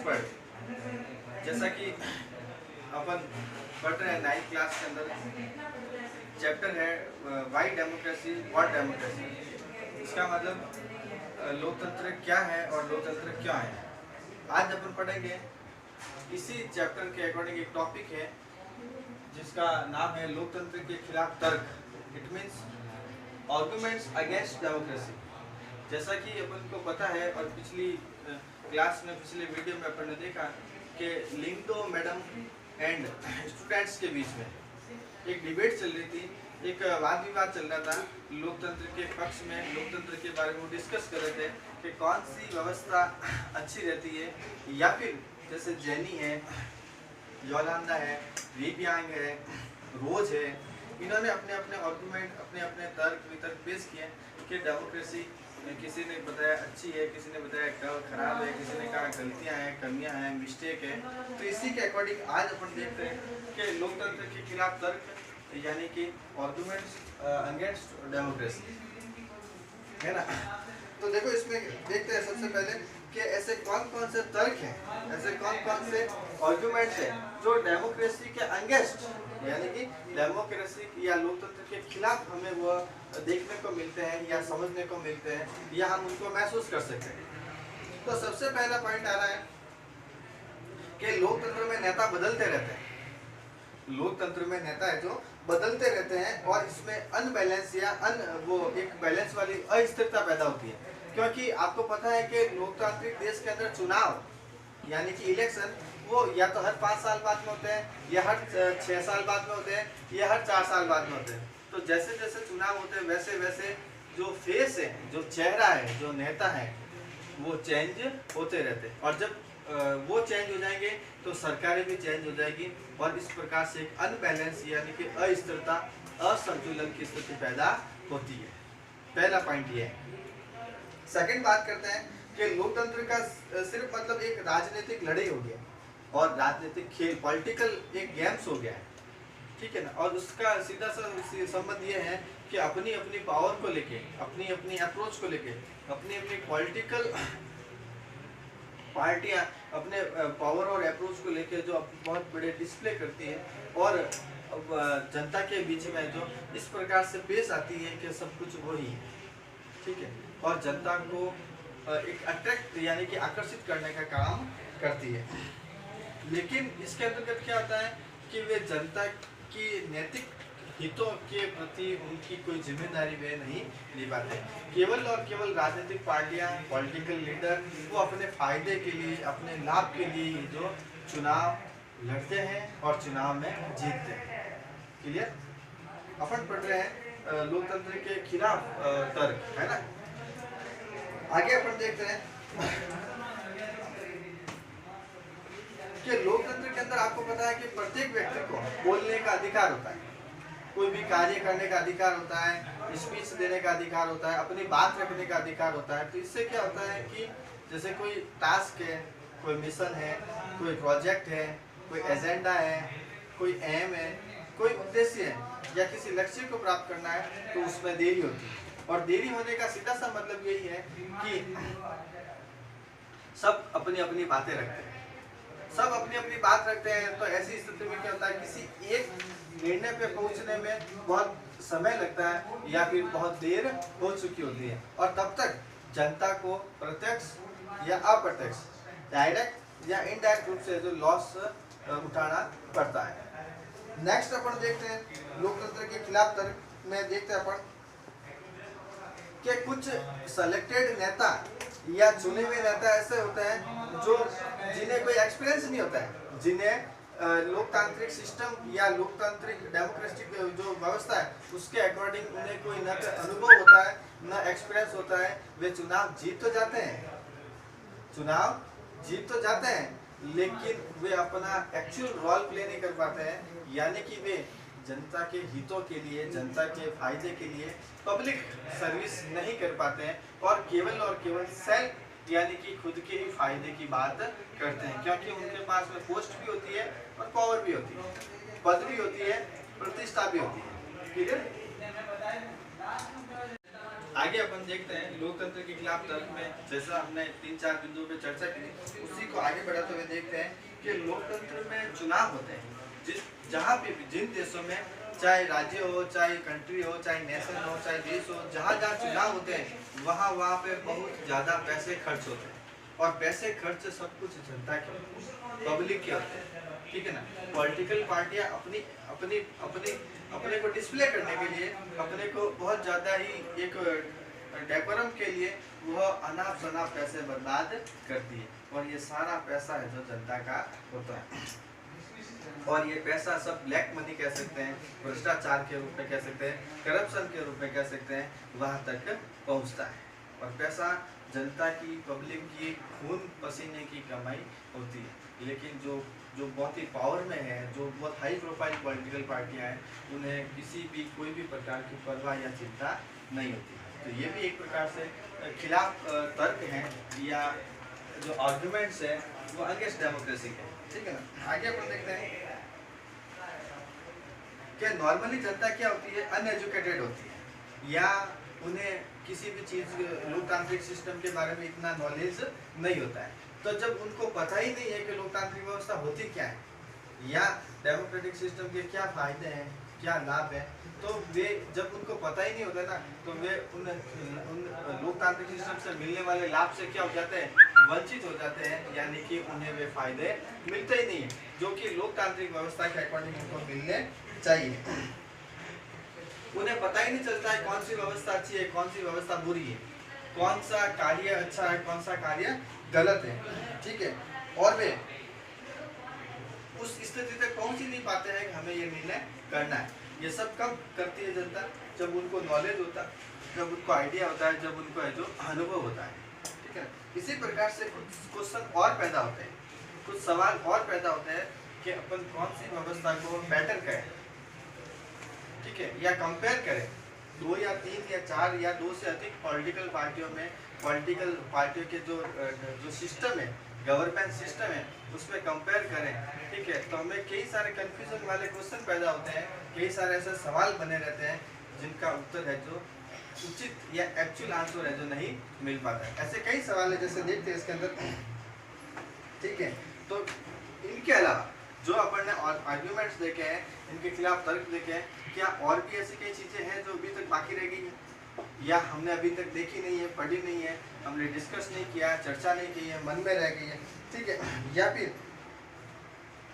पढ़, जैसा कि अपन पढ़ रहे हैं 9th क्लास के अंदर चैप्टर है वाई डेमोक्रेसी व्हाट डेमोक्रेसी। इसका मतलब लोकतंत्र क्या है और लोकतंत्र क्या है। आज अपन पढ़ेंगे इसी चैप्टर के अकॉर्डिंग एक टॉपिक है जिसका नाम है लोकतंत्र के खिलाफ तर्क। It means arguments against democracy. जैसा कि अपन को पता है और पिछली क्लास में पिछले वीडियो में अपन ने देखा कि लिंगडो मैडम एंड स्टूडेंट्स के बीच में एक डिबेट चल रही थी, एक वाद विवाद चल रहा था लोकतंत्र के पक्ष में। लोकतंत्र के बारे में वो डिस्कस कर रहे थे कि कौन सी व्यवस्था अच्छी रहती है, या फिर जैसे जैनी है, योलांदा है, वीबियांग है, रोज है, इन्होंने अपने अपने आर्गुमेंट अपने अपने तर्क वितर्क पेश किए कि डेमोक्रेसी किसी ने बताया अच्छी है, किसी ने बताया खराब है, किसी ने कहा गलतियां हैं, कमियां हैं, मिस्टेक है। तो इसी के अकॉर्डिंग आज अपन देखते हैं कि लोकतंत्र के खिलाफ तर्क यानी कि आर्गुमेंट्स अगेंस्ट डेमोक्रेसी, है ना। तो देखो इसमें देखते हैं सबसे पहले कि ऐसे कौन कौन से तर्क हैं, ऐसे कौन कौन से आर्गुमेंट्स हैं जो डेमोक्रेसी के अगेंस्ट यानी कि डेमोक्रेसी या लोकतंत्र के खिलाफ हमें वो देखने को मिलते हैं या समझने को मिलते हैं या हम उनको महसूस कर सकते हैं। तो सबसे पहला पॉइंट आ रहा है कि लोकतंत्र में नेता बदलते रहते हैं। लोकतंत्र में नेता है जो बदलते रहते हैं और इसमें अनबैलेंस या वो एक बैलेंस वाली अस्थिरता पैदा होती है। क्योंकि आपको पता है कि लोकतांत्रिक देश के अंदर चुनाव यानी कि इलेक्शन वो या तो हर 5 साल बाद में होते हैं, या हर 6 साल बाद में होते हैं, या हर 4 साल बाद में होते हैं। तो जैसे जैसे चुनाव होते हैं वैसे वैसे जो फेस है, जो चेहरा है, जो नेता है, वो चेंज होते रहते हैं। और जब वो चेंज हो जाएंगे तो सरकारें भी चेंज हो जाएगी और इस प्रकार से एक अनबैलेंस यानी कि अस्थिरता, असंतुलन की स्थिति पैदा होती है। पहला पॉइंट ये है। सेकंड बात करते हैं कि लोकतंत्र का सिर्फ मतलब एक राजनीतिक लड़ाई हो गया और राजनीतिक खेल, पॉलिटिकल एक गेम्स हो गया है, ठीक है ना। और उसका सीधा सा संबंध ये है कि अपनी अपनी पावर को लेके, अपनी अपनी अप्रोच को लेके, अपनी अपनी पॉलिटिकल पार्टियां अपने पावर और अप्रोच को लेके जो बहुत बड़े डिस्प्ले करती है और जनता के बीच में जो इस प्रकार से पेश आती है कि सब कुछ वही है, ठीक है, और जनता को एक अट्रैक्ट यानी कि आकर्षित करने का काम करती है। लेकिन इसके अंतर्गत क्या होता है कि वे जनता की नैतिक हितों के प्रति उनकी कोई जिम्मेदारी वे नहीं निभाते। केवल और केवल राजनीतिक पार्टियां, पॉलिटिकल लीडर वो अपने फायदे के लिए, अपने लाभ के लिए ही जो चुनाव लड़ते हैं और चुनाव में जीतते हैं। क्लियर? अपन पढ़ रहे हैं लोकतंत्र के खिलाफ तर्क, है ना। आगे अपन देखते हैं कि लोकतंत्र के अंदर आपको पता है कि प्रत्येक व्यक्ति को बोलने का अधिकार होता है, कोई भी कार्य करने का अधिकार होता है, स्पीच देने का अधिकार होता है, अपनी बात रखने का अधिकार होता है। तो इससे क्या होता है कि जैसे कोई टास्क है, कोई मिशन है, कोई प्रोजेक्ट है, कोई एजेंडा है, कोई एम है, कोई उद्देश्य है या किसी लक्ष्य को प्राप्त करना है तो उसमें देरी होती है। और देरी होने का सीधा सा मतलब यही है कि सब अपनी अपनी बातें रखते हैं, सब अपनी अपनी बात रखते हैं। तो ऐसी स्थिति में क्या होता है, किसी एक निर्णय पे पहुंचने में बहुत समय लगता है या फिर बहुत देर हो चुकी होती है और तब तक जनता को प्रत्यक्ष या अप्रत्यक्ष, डायरेक्ट या इनडायरेक्ट रूप से जो लॉस उठाना पड़ता है। नेक्स्ट अपन देखते हैं लोकतंत्र के खिलाफ तर्क में देखते हैं अपन कि कुछ सेलेक्टेड नेता या चुने हुए नेता ऐसे होते हैं जो जिन्हें कोई एक्सपीरियंस नहीं होता है, जिन्हें लोकतांत्रिक सिस्टम या लोकतांत्रिक डेमोक्रेटिक जो व्यवस्था है उसके अकॉर्डिंग उन्हें कोई न अनुभव होता है न एक्सपीरियंस होता है। वे चुनाव जीत तो जाते हैं, चुनाव जीत तो जाते हैं, लेकिन वे अपना एक्चुअल रोल प्ले नहीं कर पाते हैं, यानी कि वे जनता के हितों के लिए, जनता के फायदे के लिए पब्लिक सर्विस नहीं कर पाते हैं और केवल सेल्फ यानी कि खुद के ही फायदे की बात करते हैं, क्योंकि उनके पास में पोस्ट भी होती है और पावर भी होती है, पद भी होती है, प्रतिष्ठा भी होती है। क्लियर? आगे अपन देखते हैं लोकतंत्र के खिलाफ तर्क में, जैसा हमने 3-4 बिंदुओं पे चर्चा की, उसी को आगे बढ़ाते हुए देखते हैं कि लोकतंत्र में चुनाव होते हैं, जहाँ पे भी जिन देशों में चाहे राज्य हो, चाहे कंट्री हो, चाहे नेशन हो, चाहे देश हो, जहाँ जहाँ चुनाव होते हैं वहाँ पे बहुत ज़्यादा पैसे खर्च होते हैं, और पैसे खर्च सब कुछ जनता के, पब्लिक के होते हैं, ठीक है ना। पॉलिटिकल पार्टियाँ अपनी अपनी अपनी अपने को डिस्प्ले करने के लिए, अपने को बहुत ज़्यादा ही एक डेकोरम के लिए वह अनाप शनाप पैसे बर्बाद करती है, और ये सारा पैसा है जो जनता का होता है, और ये पैसा सब ब्लैक मनी कह सकते हैं, भ्रष्टाचार के रूप में कह सकते हैं, करप्शन के रूप में कह सकते हैं, वहाँ तक पहुँचता है। और पैसा जनता की, पब्लिक की खून पसीने की कमाई होती है। लेकिन जो बहुत ही पावर में है, जो बहुत हाई प्रोफाइल पॉलिटिकल पार्टियां हैं, उन्हें किसी भी कोई भी प्रकार की परवाह या चिंता नहीं होती। तो ये भी एक प्रकार से खिलाफ तर्क हैं, या जो आर्गुमेंट्स है वो अगेंस्ट डेमोक्रेसी के, ठीक है ना। आगे अपन देखते हैं कि नॉर्मली जनता क्या होती है, अनएजुकेटेड होती है, या उन्हें किसी भी चीज़ लोकतांत्रिक सिस्टम के बारे में इतना नॉलेज नहीं होता है। तो जब उनको पता ही नहीं है कि लोकतांत्रिक व्यवस्था होती क्या है, या डेमोक्रेटिक सिस्टम के क्या फायदे हैं, क्या लाभ है, तो वे जब उनको पता ही नहीं होता ना, तो वे उन लोकतांत्रिक सिस्टम से मिलने वाले लाभ से क्या हो जाते हैं, वंचित हो जाते हैं, यानी कि उन्हें वे फायदे मिलते ही नहीं है जो कि लोकतांत्रिक व्यवस्था के अकॉर्डिंग उनको मिलने चाहिए। उन्हें पता ही नहीं चलता है कौन सी व्यवस्था अच्छी है, कौन सी व्यवस्था बुरी है, कौन सा कार्य अच्छा है, कौन सा कार्य गलत है, ठीक है। और वे उस स्थिति तक पहुंच ही नहीं पाते हैं कि हमें ये निर्णय करना है। ये सब कब करती है जनता, जब उनको नॉलेज होता है, जब उनको आइडिया होता है, जब उनको जो अनुभव होता है, ठीक है। इसी प्रकार से कुछ क्वेश्चन और पैदा होते हैं, कुछ सवाल और पैदा होते हैं कि अपन कौन सी व्यवस्था को बेटर करें, ठीक है, या कंपेयर करें 2 या 3 या 4 या 2 से अधिक पॉलिटिकल पार्टियों में, पॉलिटिकल पार्टियों के जो सिस्टम है, गवर्नमेंट सिस्टम है, उसमें कंपेयर करें, ठीक है। तो हमें कई सारे कंफ्यूजन वाले क्वेश्चन पैदा होते हैं, कई सारे ऐसे सवाल बने रहते हैं जिनका उत्तर है जो उचित या एक्चुअल आंसर है जो नहीं मिल पाता है। ऐसे कई सवाल है, जैसे देखते हैं इसके अंदर, ठीक है। तो इनके अलावा जो अपन ने आर्ग्यूमेंट्स देखे हैं, इनके खिलाफ तर्क देखे हैं, क्या और भी ऐसी कई चीज़ें हैं जो अभी तक बाकी रह गई है, या हमने अभी तक देखी नहीं है, पढ़ी नहीं है, हमने डिस्कस नहीं किया, चर्चा नहीं की है, मन में रह गई है, ठीक है। या फिर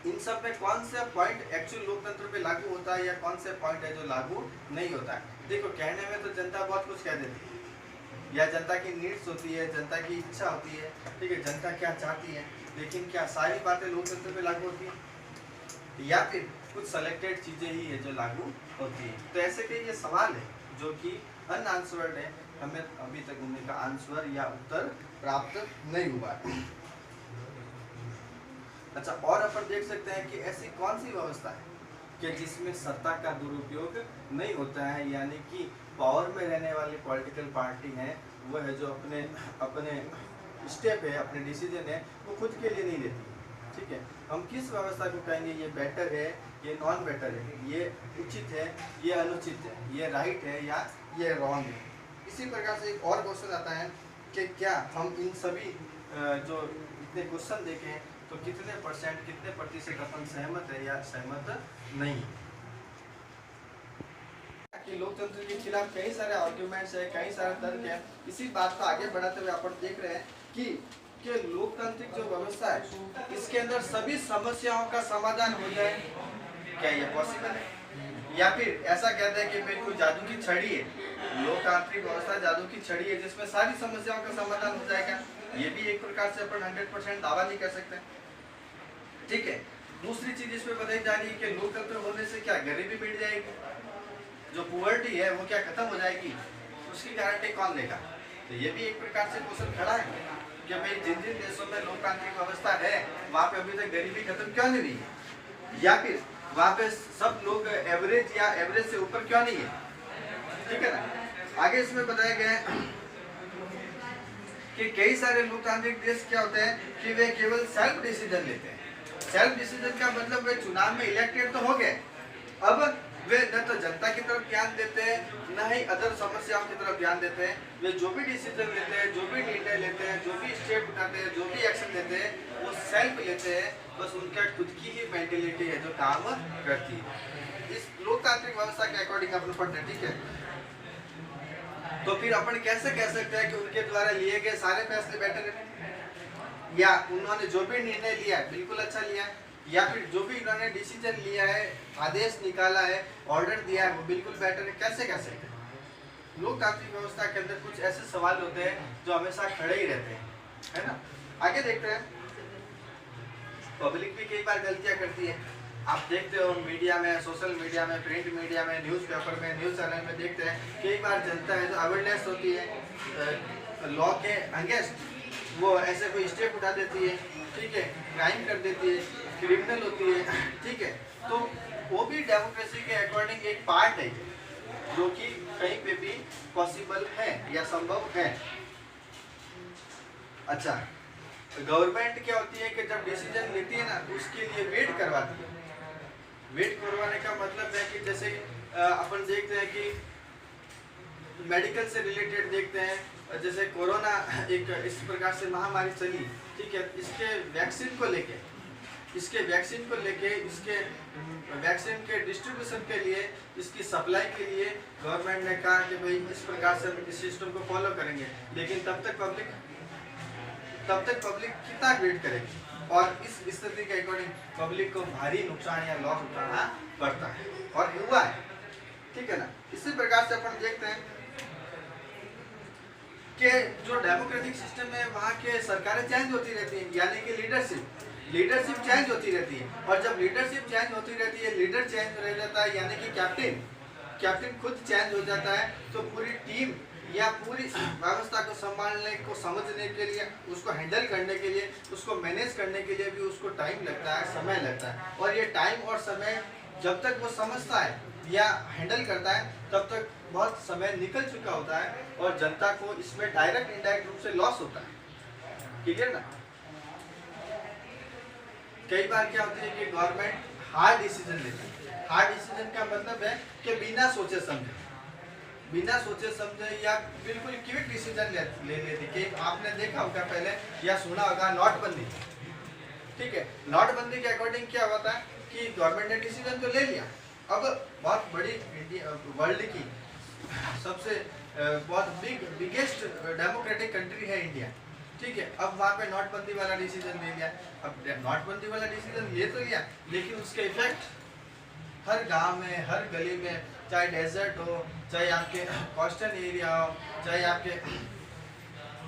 इन सब में कौन सा पॉइंट एक्चुअल लोकतंत्र पे लागू होता है, या कौन से पॉइंट है जो लागू नहीं होता है। देखो, कहने में तो जनता बहुत कुछ कह देती है, या जनता की नीड्स होती है, जनता की इच्छा होती है, ठीक है, जनता क्या चाहती है, लेकिन क्या सारी बातें लोकतंत्र पे लागू होती है, या फिर कुछ सेलेक्टेड चीज़ें ही है जो लागू होती है। तो ऐसे कई ये सवाल है जो कि अनआंसर्ड है, हमें अभी तक उनका आंसर या उत्तर प्राप्त नहीं हुआ है। अच्छा, और अपन देख सकते हैं कि ऐसी कौन सी व्यवस्था है कि जिसमें सत्ता का दुरुपयोग नहीं होता है, यानी कि पावर में रहने वाली पॉलिटिकल पार्टी है वो है जो अपने स्टेप है, अपने डिसीजन है वो खुद के लिए नहीं लेती, ठीक है। हम किस व्यवस्था को कहेंगे ये बेटर है, ये नॉन बेटर है, ये उचित है, ये अनुचित है, ये राइट है या ये रॉन्ग है। इसी प्रकार से एक और क्वेश्चन आता है कि क्या हम इन सभी जो इतने क्वेश्चन देखे हैं तो कितने परसेंट, कितने प्रतिशत अपन सहमत है या सहमत नहीं। कि लोकतंत्र के खिलाफ कई सारे आर्ग्यूमेंट्स है, कई सारे तर्क है। इसी बात को आगे बढ़ाते हुए अपन देख रहे हैं कि लोकतांत्रिक जो व्यवस्था है इसके अंदर सभी समस्याओं का समाधान हो जाए, क्या ये पॉसिबल है? या फिर ऐसा कहते हैं कि भाई कोई जादू की छड़ी है, लोकतांत्रिक व्यवस्था जादू की छड़ी है जिसमें सारी समस्याओं का समाधान हो जाएगा, ये भी एक प्रकार से अपन 100% दावा नहीं कर सकते, ठीक है। दूसरी चीज इसमें बताई जा रही है कि लोकतंत्र होने से क्या गरीबी मिट जाएगी, जो पुअर्टी है वो क्या खत्म हो जाएगी, उसकी गारंटी कौन लेगा। तो ये भी एक प्रकार से क्वेश्चन खड़ा है कि भाई जिन जिन देशों में लोकतांत्रिक व्यवस्था है वहाँ पे अभी तक गरीबी खत्म क्यों नहीं हुई है, या फिर वहाँ पे सब लोग एवरेज या एवरेज से ऊपर क्यों नहीं है, ठीक है ना। आगे इसमें बताया गया है कि कई सारे लोकतांत्रिक देश क्या होते हैं कि वे केवल सेल्फ डिसीजन लेते हैं। सेल्फ डिसीजन का मतलब वे चुनाव में इलेक्टेड तो हो गए, अब वे न तो जनता की तरफ ध्यान देते हैं, न ही अदर समस्याओं की तरफ ध्यान देते हैं। वे जो भी डिसीजन लेते हैं, जो भी निर्णय लेते हैं, जो भी स्टेप उठाते हैं, जो भी एक्शन लेते हैं, वो सेल्फ लेते हैं। बस उनका खुद की ही मेंटेलिटी है जो काम करती है। इस लोकतांत्रिक व्यवस्था के अकॉर्डिंग अपन पढ़ते हैं, ठीक है। तो फिर अपन कैसे कह सकते हैं कि उनके द्वारा लिए गए सारे फैसले बेटर है, या उन्होंने जो भी निर्णय लिया है बिल्कुल अच्छा लिया है, या फिर जो भी इन्होंने डिसीजन लिया है, आदेश निकाला है, ऑर्डर दिया है, वो बिल्कुल बेटर है। कैसे कैसे लोकतांत्रिक व्यवस्था के अंदर कुछ ऐसे सवाल होते हैं जो हमेशा खड़े ही रहते हैं, है ना। आगे देखते हैं, पब्लिक भी कई बार गलतियां करती है। आप देखते हो मीडिया में, सोशल मीडिया में, प्रिंट मीडिया में, न्यूज़पेपर में, न्यूज़ चैनल में देखते हैं कई बार जनता है जो अवेयरनेस होती है लॉ के अगेंस्ट, वो ऐसे कोई स्टेप उठा देती है, ठीक है, क्राइम कर देती है, क्रिमिनल होती है, ठीक है। तो वो भी डेमोक्रेसी के अकॉर्डिंग एक पार्ट है जो कि कहीं पे भी पॉसिबल है या संभव है। अच्छा, गवर्नमेंट क्या होती है कि जब डिसीजन लेती है ना तो उसके लिए वेट करवाती है। वेट करवाने का मतलब है कि जैसे अपन देखते हैं कि मेडिकल से रिलेटेड देखते हैं, जैसे कोरोना एक इस प्रकार से महामारी चली, ठीक है, इसके वैक्सीन को लेके इसके वैक्सीन के डिस्ट्रीब्यूशन के लिए, इसकी सप्लाई के लिए गवर्नमेंट ने कहा कि भाई इस प्रकार से हम इस सिस्टम को फॉलो करेंगे। लेकिन तब तक पब्लिक कितना वेट करेगी, और इस स्थिति के अकॉर्डिंग पब्लिक को भारी नुकसान या लॉस उठाना पड़ता है, और हुआ है, ठीक है ना। इसी प्रकार से अपन देखते हैं कि जो डेमोक्रेटिक सिस्टम है वहाँ के सरकारें चेंज होती रहती हैं, यानी कि लीडरशिप चेंज होती रहती है। और जब लीडरशिप चेंज होती रहती है, लीडर चेंज रह जाता है, यानी कि कैप्टन खुद चेंज हो जाता है, तो पूरी टीम या पूरी व्यवस्था को संभालने को, समझने के लिए, उसको हैंडल करने के लिए, उसको मैनेज करने के लिए भी उसको टाइम लगता है, समय लगता है। और ये टाइम और समय जब तक वो समझता है या हैंडल करता है तब तक बहुत समय निकल चुका होता है, और जनता को इसमें डायरेक्ट इनडायरेक्ट रूप से लॉस होता है। क्लियर ना। कई बार क्या होती है कि गवर्नमेंट हार्ड डिसीजन लेती है। हार्ड डिसीजन का मतलब है कि बिना सोचे समझे या बिल्कुल क्विक डिसीजन ले लेती। कि आपने देखा होगा पहले या सुना होगा नोटबंदी, ठीक है। नोटबंदी के अकॉर्डिंग क्या होता है कि गवर्नमेंट ने डिसीजन तो ले लिया, अब बहुत बड़ी वर्ल्ड की सबसे बहुत बिगेस्ट डेमोक्रेटिक कंट्री है इंडिया, ठीक है। अब वहाँ पे नोटबंदी वाला डिसीजन ले लिया। अब नोटबंदी वाला डिसीजन ले तो लिया, लेकिन उसके इफेक्ट हर गांव में, हर गली में, चाहे डेजर्ट हो, चाहे आपके कोस्टल एरिया हो, चाहे आपके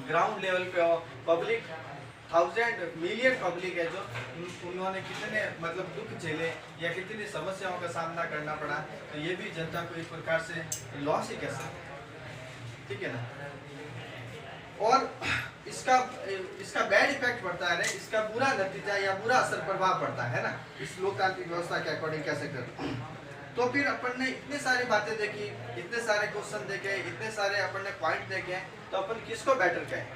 ग्राउंड लेवल पे हो, पब्लिक 1000 मिलियन पब्लिक है जो उन्होंने कितने मतलब दुख झेले या कितनी समस्याओं का सामना करना पड़ा। तो ये भी जनता को एक प्रकार से लॉस ही कह सकते हैं, ठीक है ना। और इसका बैड इफेक्ट पड़ता है, इसका बुरा नतीजा या बुरा असर प्रभाव पड़ता है ना, इस लोकतांत्रिक व्यवस्था के अकॉर्डिंग कैसे कर। तो फिर अपन ने इतनी सारी बातें देखी, इतने सारे क्वेश्चन देखे, इतने सारे अपन ने पॉइंट देखे, तो अपन किसको बेटर कहें,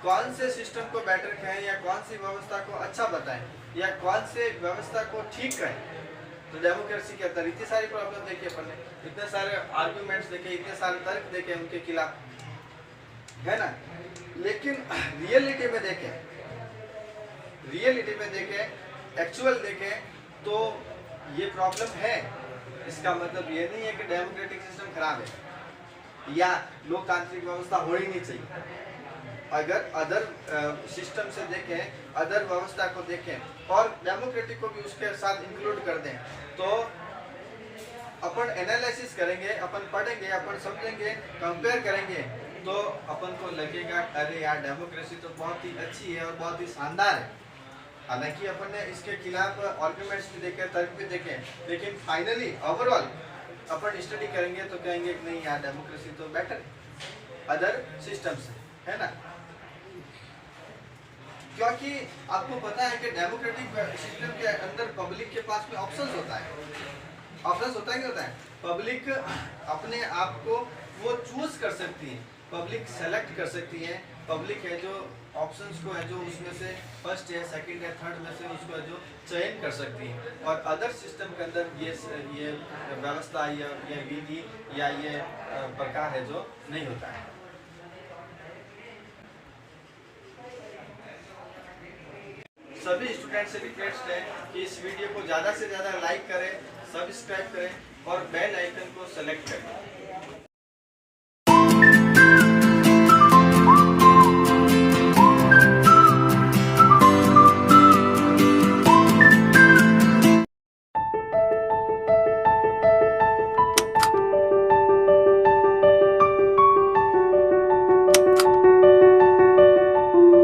कौन से सिस्टम को बेटर कहें, या कौन सी व्यवस्था को अच्छा बताएं, या कौन से व्यवस्था को ठीक कहें। तो डेमोक्रेसी के अंदर इतनी सारी प्रॉब्लम देखी अपन ने, इतने सारे आर्गुमेंट्स देखे, इतने सारे तर्क देखे उनके खिलाफ, है ना। लेकिन रियलिटी में देखें, एक्चुअल देखें, तो ये प्रॉब्लम है। इसका मतलब ये नहीं है कि डेमोक्रेटिक सिस्टम खराब है या लोकतांत्रिक व्यवस्था हो ही नहीं चाहिए। अगर अदर सिस्टम से देखें, अदर व्यवस्था को देखें और डेमोक्रेटिक को भी उसके साथ इंक्लूड कर दें, तो अपन एनालिसिस करेंगे, अपन पढ़ेंगे, अपन समझेंगे, कंपेयर करेंगे, तो अपन को लगेगा अरे यार डेमोक्रेसी तो बहुत ही अच्छी है और बहुत ही शानदार है। हालांकि अपन ने इसके खिलाफ आर्गुमेंट्स भी देखे, तर्क भी देखे, लेकिन फाइनली ओवरऑल अपन स्टडी करेंगे तो कहेंगे कि नहीं यार डेमोक्रेसी तो बेटर है अदर सिस्टम से, है ना। क्योंकि आपको पता है कि डेमोक्रेटिक सिस्टम के अंदर पब्लिक के पास में ऑप्शंस होता है कि होता है। पब्लिक अपने आप को वो चूज कर सकती है, पब्लिक सेलेक्ट कर सकती है पब्लिक है जो ऑप्शंस को है जो उसमें से फर्स्ट है, सेकंड है, थर्ड में से उसको है जो चयन कर सकती है। और अदर सिस्टम के अंदर ये व्यवस्था या ये विधि या ये प्रकार है जो नहीं होता है। सभी स्टूडेंट से रिक्वेस्ट है कि इस वीडियो को ज़्यादा से ज़्यादा लाइक करें, सब्सक्राइब करें और बेल आइकन को सेलेक्ट करें।